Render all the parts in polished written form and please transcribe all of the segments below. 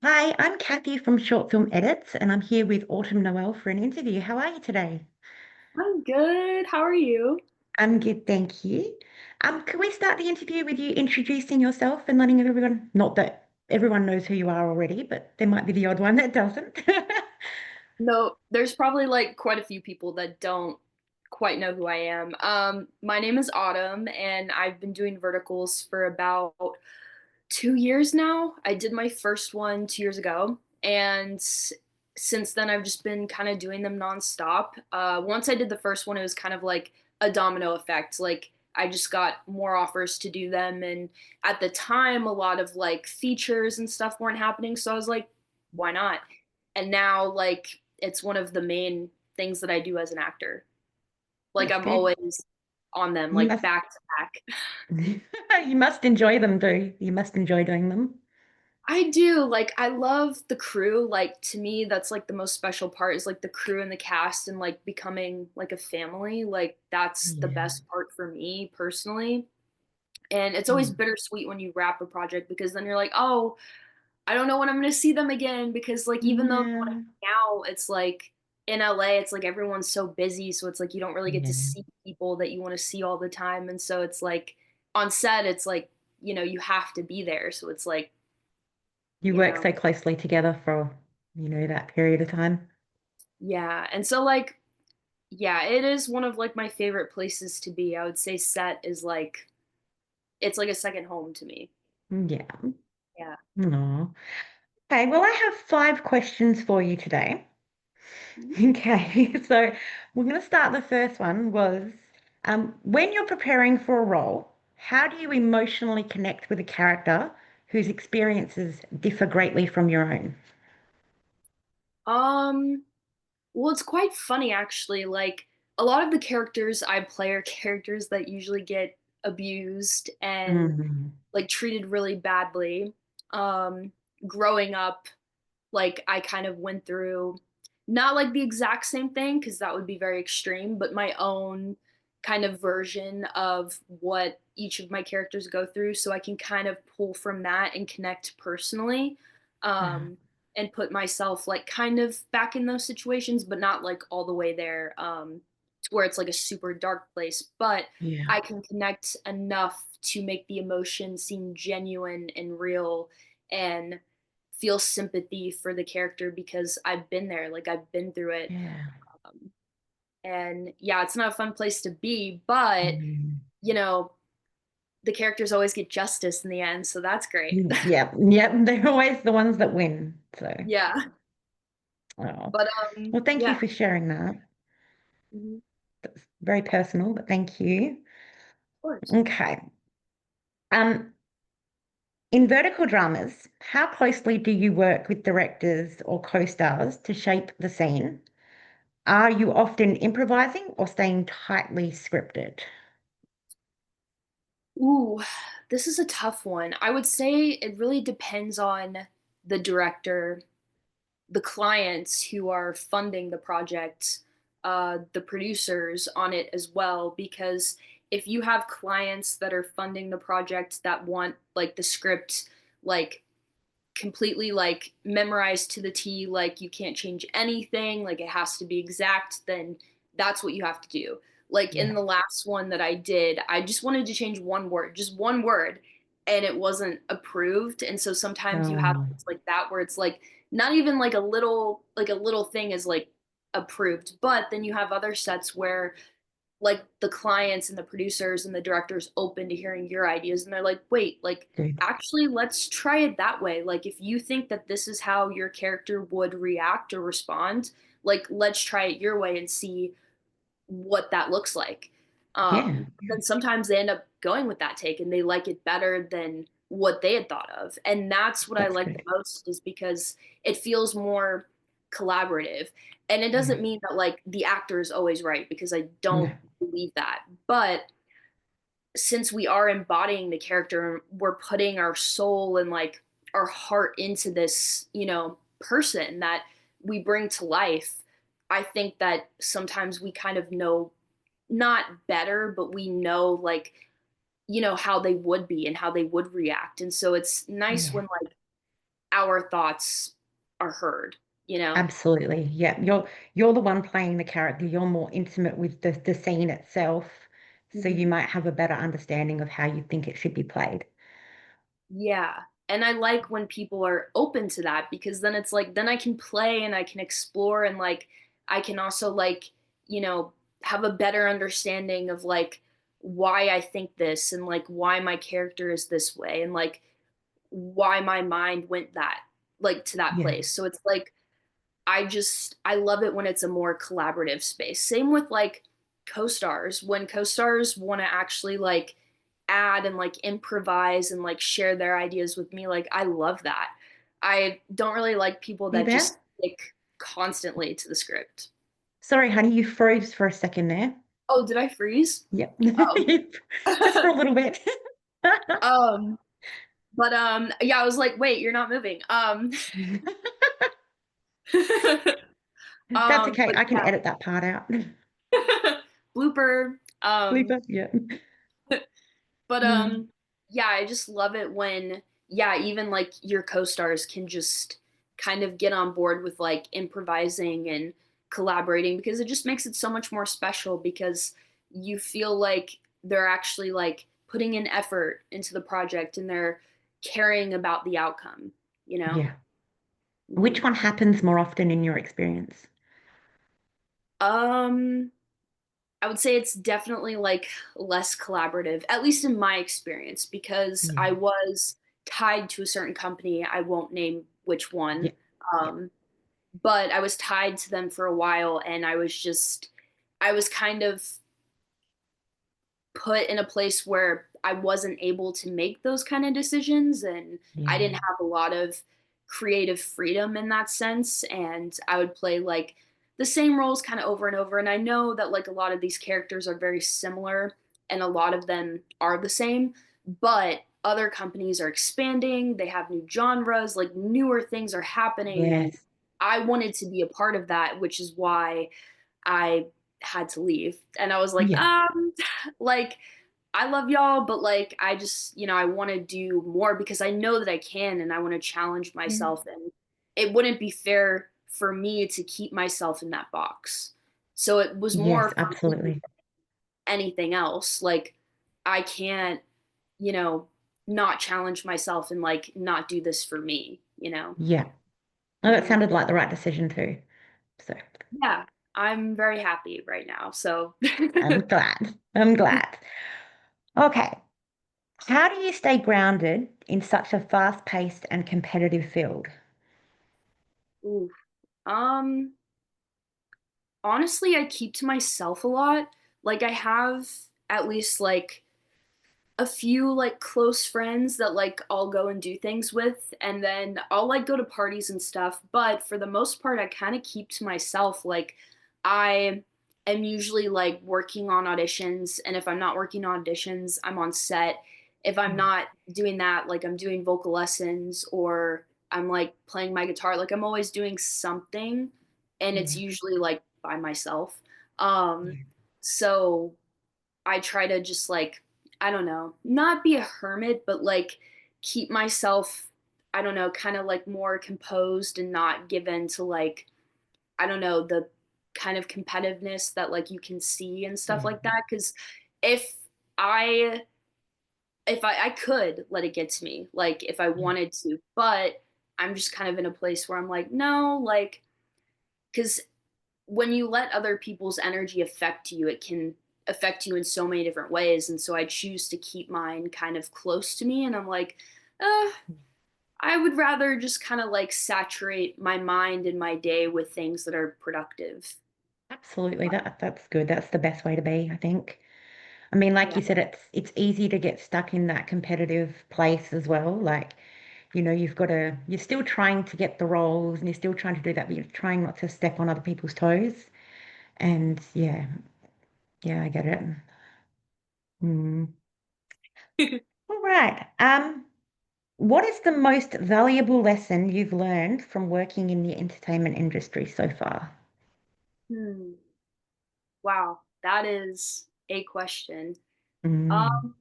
Hi, I'm Kathy from Short Film Edits, and I'm here with Autumn Noel for an interview. How are you today? I'm good. How are you? I'm good, thank you. Can we start the interview with you introducing yourself and letting everyone, not that everyone knows who you are already, but there might be the odd one that doesn't. No, there's probably like quite a few people that don't quite know who I am. My name is Autumn, and I've been doing verticals for about 2 years now. I did my first one 2 years ago, and since then I've just been kind of doing them nonstop. Once I did the first one, it was kind of like a domino effect. Like I just got more offers to do them, and at the time, a lot of like features and stuff weren't happening. So I was like, why not? And now, like, it's one of the main things that I do as an actor. Like That's I'm good. always on them, You like must back to back. you must enjoy them too. You must enjoy doing them. I do. Like I love the crew. Like to me that's like the most special part is like the crew and the cast and like becoming like a family. Like that's the Yeah. best part for me personally. And it's always Mm. bittersweet when you wrap a project because then you're like, "Oh, I don't know when I'm going to see them again," because like even though you want to Yeah. hang out, it's like in LA, it's like everyone's so busy, so it's like you don't really get to Yeah. see people that you want to see all the time. And so it's like on set, it's like, you have to be there. So it's like, You you work know, so closely together for, that period of time. yeah. And so like yeah, it is one of like my favorite places to be. I would say set is like it's like a second home to me. Yeah. Yeah. Aw. Okay, well, I have 5 questions for you today. Okay, so we're going to start. The first one was when you're preparing for a role, how do you emotionally connect with a character whose experiences differ greatly from your own? Um, well, it's quite funny actually. Like a lot of the characters I play are characters that usually get abused and Mhm. like treated really badly. Um, Growing up, like I kind of went through not like the exact same thing because that would be very extreme, but my own kind of version of what each of my characters go through so I can kind of pull from that and connect personally, Uh, um, and put myself like kind of back in those situations but not like all the way there, to where it's like a super dark place, but yeah, I can connect enough to make the emotion seem genuine and real and feel sympathy for the character because I've been there, like I've been through it. yeah. Um, and yeah, it's not a fun place to be, but Mm. you know, the characters always get justice in the end, so that's great. Yeah, yeah, they're always the ones that win. So, Yeah. oh. But Well, thank you yeah. for sharing that. Mhm. That's very personal, but thank you. Of course. Okay. Um, In vertical dramas, how closely do you work with directors or co-stars to shape the scene? Are you often improvising or staying tightly scripted? Ooh, this is a tough one. I would say it really depends on the director, the clients who are funding the project, the producers on it as well. Because if you have clients that are funding the project that want like the script, like completely like memorized to the T, like you can't change anything, like it has to be exact, then that's what you have to do. Like in Yeah. the last one that I did, I just wanted to change one word, just one word, and it wasn't approved. And so sometimes you have Um, things like that where it's like not even like a little thing is like approved, but then you have other sets where like the clients and the producers and the directors open to hearing your ideas and they're like, wait, like good. actually let's try it that way. Like if you think that this is how your character would react or respond, like let's try it your way and see what that looks like. Yeah, Then sometimes they end up going with that take and they like it better than what they had thought of. And that's what I that's like the good. most is because it feels more collaborative. And it Yeah. doesn't mean that like the actor is always right because I don't No. believe that. But since we are embodying the character, we're putting our soul and like our heart into this, person that we bring to life. I think that sometimes we kind of know not better, but we know like, how they would be and how they would react. And so it's nice Yeah. when like our thoughts are heard, you know? Absolutely. Yeah. You're the one playing the character. You're more intimate with the scene itself. So you Mhm. might have a better understanding of how you think it should be played. Yeah. And I like when people are open to that because then it's like, then I can play and I can explore and like, I can also like, you know, have a better understanding of like why I think this and like why my character is this way and like why my mind went that like to that Yeah. place. So it's like I love it when it's a more collaborative space. Same with like co-stars. When co-stars want to actually like add and like improvise and like share their ideas with me, like I love that. I don't really like people You that there? just stick constantly to the script. Sorry, honey, you froze for a second there. Oh, did I freeze? Yep. Oh. Just for a little bit. um but yeah, I was like, wait, you're not moving. That's okay. But I can edit that part out. yeah. Blooper. Bleeper. Yeah. But Mm, yeah, I just love it when yeah, even like your co-stars can just kind of get on board with like improvising and collaborating because it just makes it so much more special because you feel like they're actually like putting in effort into the project and they're caring about the outcome, you know? yeah. Mhm. Which one happens more often in your experience? Um I would say it's definitely like less collaborative, at least in my experience, because I Yeah. was tied to a certain company. I won't name which one, Yeah. Yeah. um, but I was tied to them for a while, and I was kind of put in a place where I wasn't able to make those kind of decisions and I didn't Yeah. have a lot of creative freedom in that sense and I would play like the same roles kind of over and over and I know that like a lot of these characters are very similar and a lot of them are the same but other companies are expanding, they have new genres, like newer things are happening and Yes. I wanted to be a part of that, which is why I had to leave. And I was like, Yeah. like, I love y'all, but like, I just, you know, I want to do more because I know that I can and I want to challenge Mm. myself. And it wouldn't be fair for me to keep myself in that box. So it was more Yes, for me than absolutely. anything else. Like, I can't, you know, not challenge myself and like not do this for me, you know? Yeah. Oh, that Mhm. sounded like the right decision too. So Yeah, I'm very happy right now. So, I'm glad. I'm glad. Okay. How do you stay grounded in such a fast-paced and competitive field? ooh, um, honestly, I keep to myself a lot. Like I have at least like a few like close friends that like I'll go and do things with and then I'll like go to parties and stuff, but for the most part I kind of keep to myself. Like I am usually like working on auditions and if I'm not working on auditions, I'm on set. If I'm Mm. not doing that, like I'm doing vocal lessons or I'm like playing my guitar, like I'm always doing something and it's Yeah. usually like by myself. Um Yeah. so I try to just like, I don't know, not be a hermit, but like keep myself, I don't know, kind of like more composed and not given to like, I don't know, the kind of competitiveness that like you can see and stuff Yeah. like that. Cause if I, I could let it get to me, like if I Yeah. wanted to, but I'm just kind of in a place where I'm like, no, like, cause when you let other people's energy affect you, it can affect you in so many different ways. And so I choose to keep mine kind of close to me. And I'm like, uh, I would rather just kind of like saturate my mind and my day with things that are productive. Absolutely. That's good. That's the best way to be, I think. I mean, like Yeah. you said, it's easy to get stuck in that competitive place as well. Like, you're still trying to get the roles and you're still trying to do that, but you're trying not to step on other people's toes. And yeah, yeah, I get it. Mm. All right. What is the most valuable lesson you've learned from working in the entertainment industry so far? Hmm. Wow. That is a question. Mm. Um,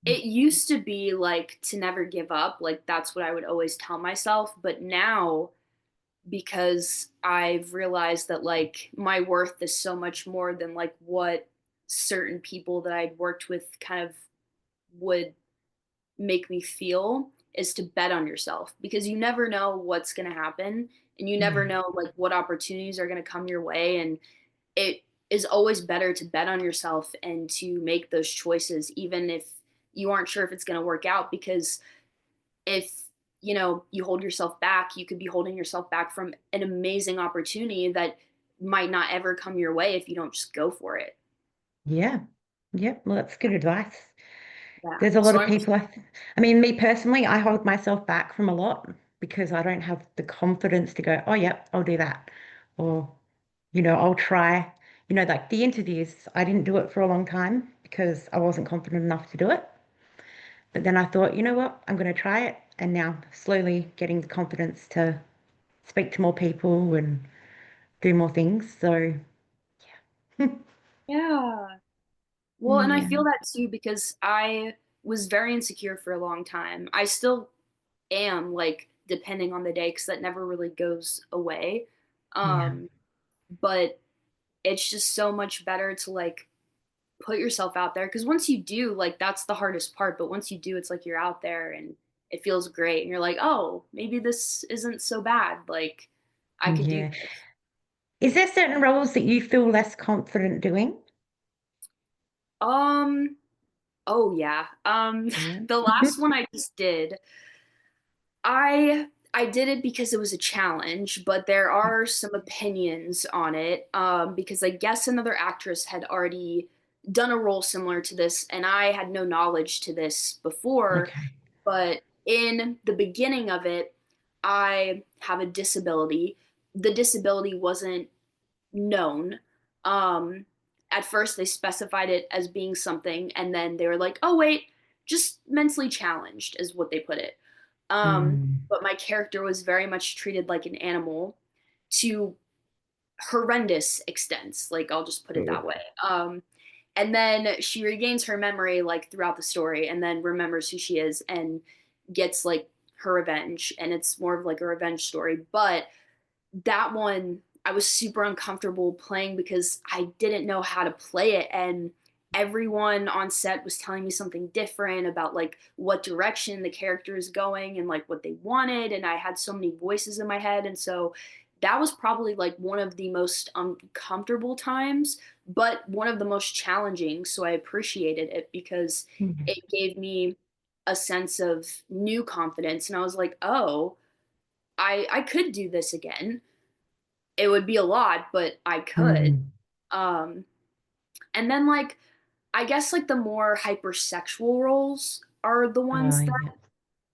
it used to be like to never give up, like that's what I would always tell myself, but now because I've realized that like my worth is so much more than like what certain people that I'd worked with kind of would make me feel is to bet on yourself because you never know what's going to happen and you never Yeah. know like what opportunities are going to come your way, and it is always better to bet on yourself and to make those choices even if you aren't sure if it's going to work out, because if you hold yourself back, you could be holding yourself back from an amazing opportunity that might not ever come your way if you don't just go for it. Yeah. Yep. Well, that's good advice. Yeah, There's a lot so of I'm people, I mean, me personally, I hold myself back from a lot because I don't have the confidence to go, oh, yep, I'll do that. Or, I'll try. Like the interviews, I didn't do it for a long time because I wasn't confident enough to do it. But then I thought, you know what, I'm going to try it. And now slowly getting the confidence to speak to more people and do more things. So, yeah. Well, and I yeah, feel that too because I was very insecure for a long time. I still am, like, depending on the day, because that never really goes away. yeah, Um, but it's just so much better to like put yourself out there because once you do, like, that's the hardest part. But once you do, it's like you're out there and it feels great, and you're like, oh, maybe this isn't so bad. Like, I could do yeah. this. Is there certain roles that you feel less confident doing? Um, oh yeah. Yeah. The last one I just did, I did it because it was a challenge, but there are some opinions on it because I guess another actress had already done a role similar to this, and I had no knowledge to this before. Okay. But in the beginning of it, I have a disability. The disability wasn't known. Um, at first, they specified it as being something, and then they were like, "Oh wait, just mentally challenged," is what they put it. Mm. But my character was very much treated like an animal to horrendous extents. Like, I'll just put it that Ugh. way. And then she regains her memory like throughout the story, and then remembers who she is and gets like her revenge. And it's more of like a revenge story, but that one I was super uncomfortable playing because I didn't know how to play it, and everyone on set was telling me something different about like what direction the character is going and like what they wanted, and I had so many voices in my head, and so that was probably like one of the most uncomfortable times, but one of the most challenging, so I appreciated it because Mm. it gave me a sense of new confidence, and I was like, "Oh, I could do this again." It would be a lot, but I could. Mm. Um, and then like I guess like the more hypersexual roles are the Oh, ones that yeah.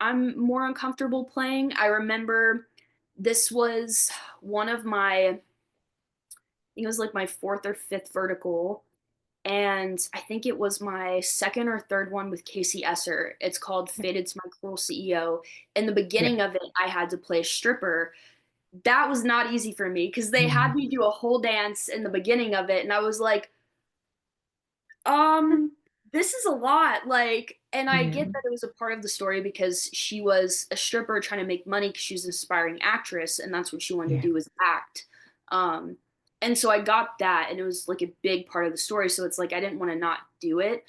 I'm more uncomfortable playing. I remember this was one of my, I think it was like my fourth or fifth vertical, and I think it was my second or third one with Casey Esser. It's called Fated to My Cruel CEO. In the Yeah. beginning of it, I had to play a stripper. That was not easy for me because they had Mm. me do a whole dance in the beginning of it, and I was like, this is a lot. Like, and I Yeah. get that it was a part of the story because she was a stripper trying to make money because she was an aspiring actress, and that's what she wanted to Yeah. do was act. Um, and so I got that, and it was like a big part of the story. So it's like I didn't want to not do it.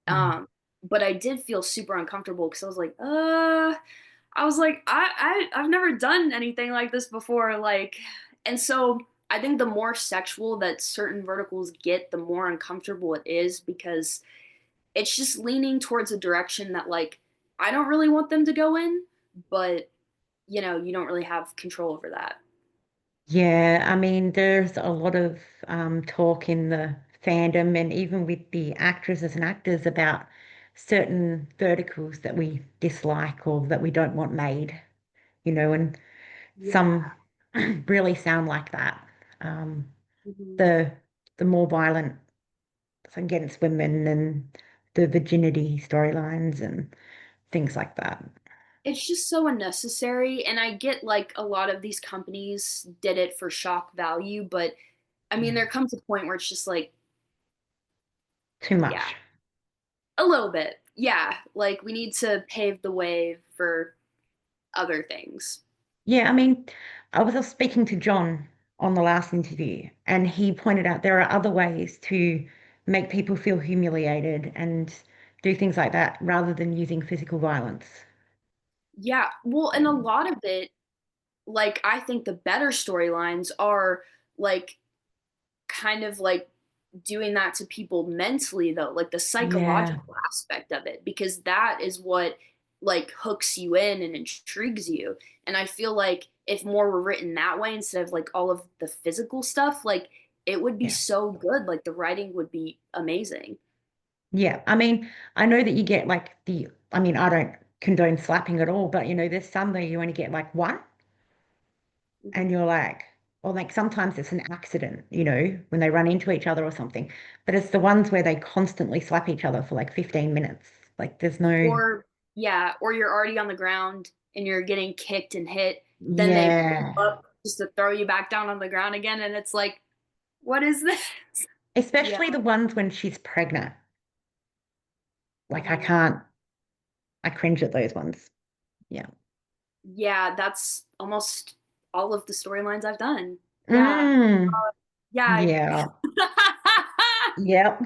Mm. But I did feel super uncomfortable because I was like, I've never done anything like this before. Like, and so I think the more sexual that certain verticals get, the more uncomfortable it is because it's just leaning towards a direction that like I don't really want them to go in, but you don't really have control over that. Yeah, I mean, there's a lot of talk in the fandom and even with the actresses and actors about certain verticals that we dislike or that we don't want made, and Yeah. some really sound like that. Um, Mhm. the the more violent against women and the virginity storylines and things like that. It's just so unnecessary, and I get like a lot of these companies did it for shock value, but I mean Yeah, there comes a point where it's just like, too yeah, much. a little bit. yeah, like we need to pave the way for other things. Yeah, I mean, I was speaking to John on the last interview, and he pointed out there are other ways to make people feel humiliated and do things like that rather than using physical violence. Yeah, well, and a lot of it, like I think the better storylines are like kind of like doing that to people mentally though, like the Yeah, psychological aspect of it, because that is what like hooks you in and intrigues you. And I feel like if more were written that way instead of like all of the physical stuff, like it would be yeah, so good. Like the writing would be amazing. yeah. I mean, I know that you get like I mean, I don't condone slapping at all, but there's some where you only get like one, Mhm. and you're like, or like sometimes it's an accident, when they run into each other or something. But it's the ones where they constantly slap each other for like 15 minutes. Like there's no, Or yeah, or you're already on the ground and you're getting kicked and hit, then they pull yeah. up just to throw you back down on the ground again, and it's like, what is this? Yeah. Especially the ones when she's pregnant. Like Mhm. I cringe at those ones. Yeah. Yeah, that's almost all of the storylines I've done. Yeah. Mm, Yeah. yeah. Yep.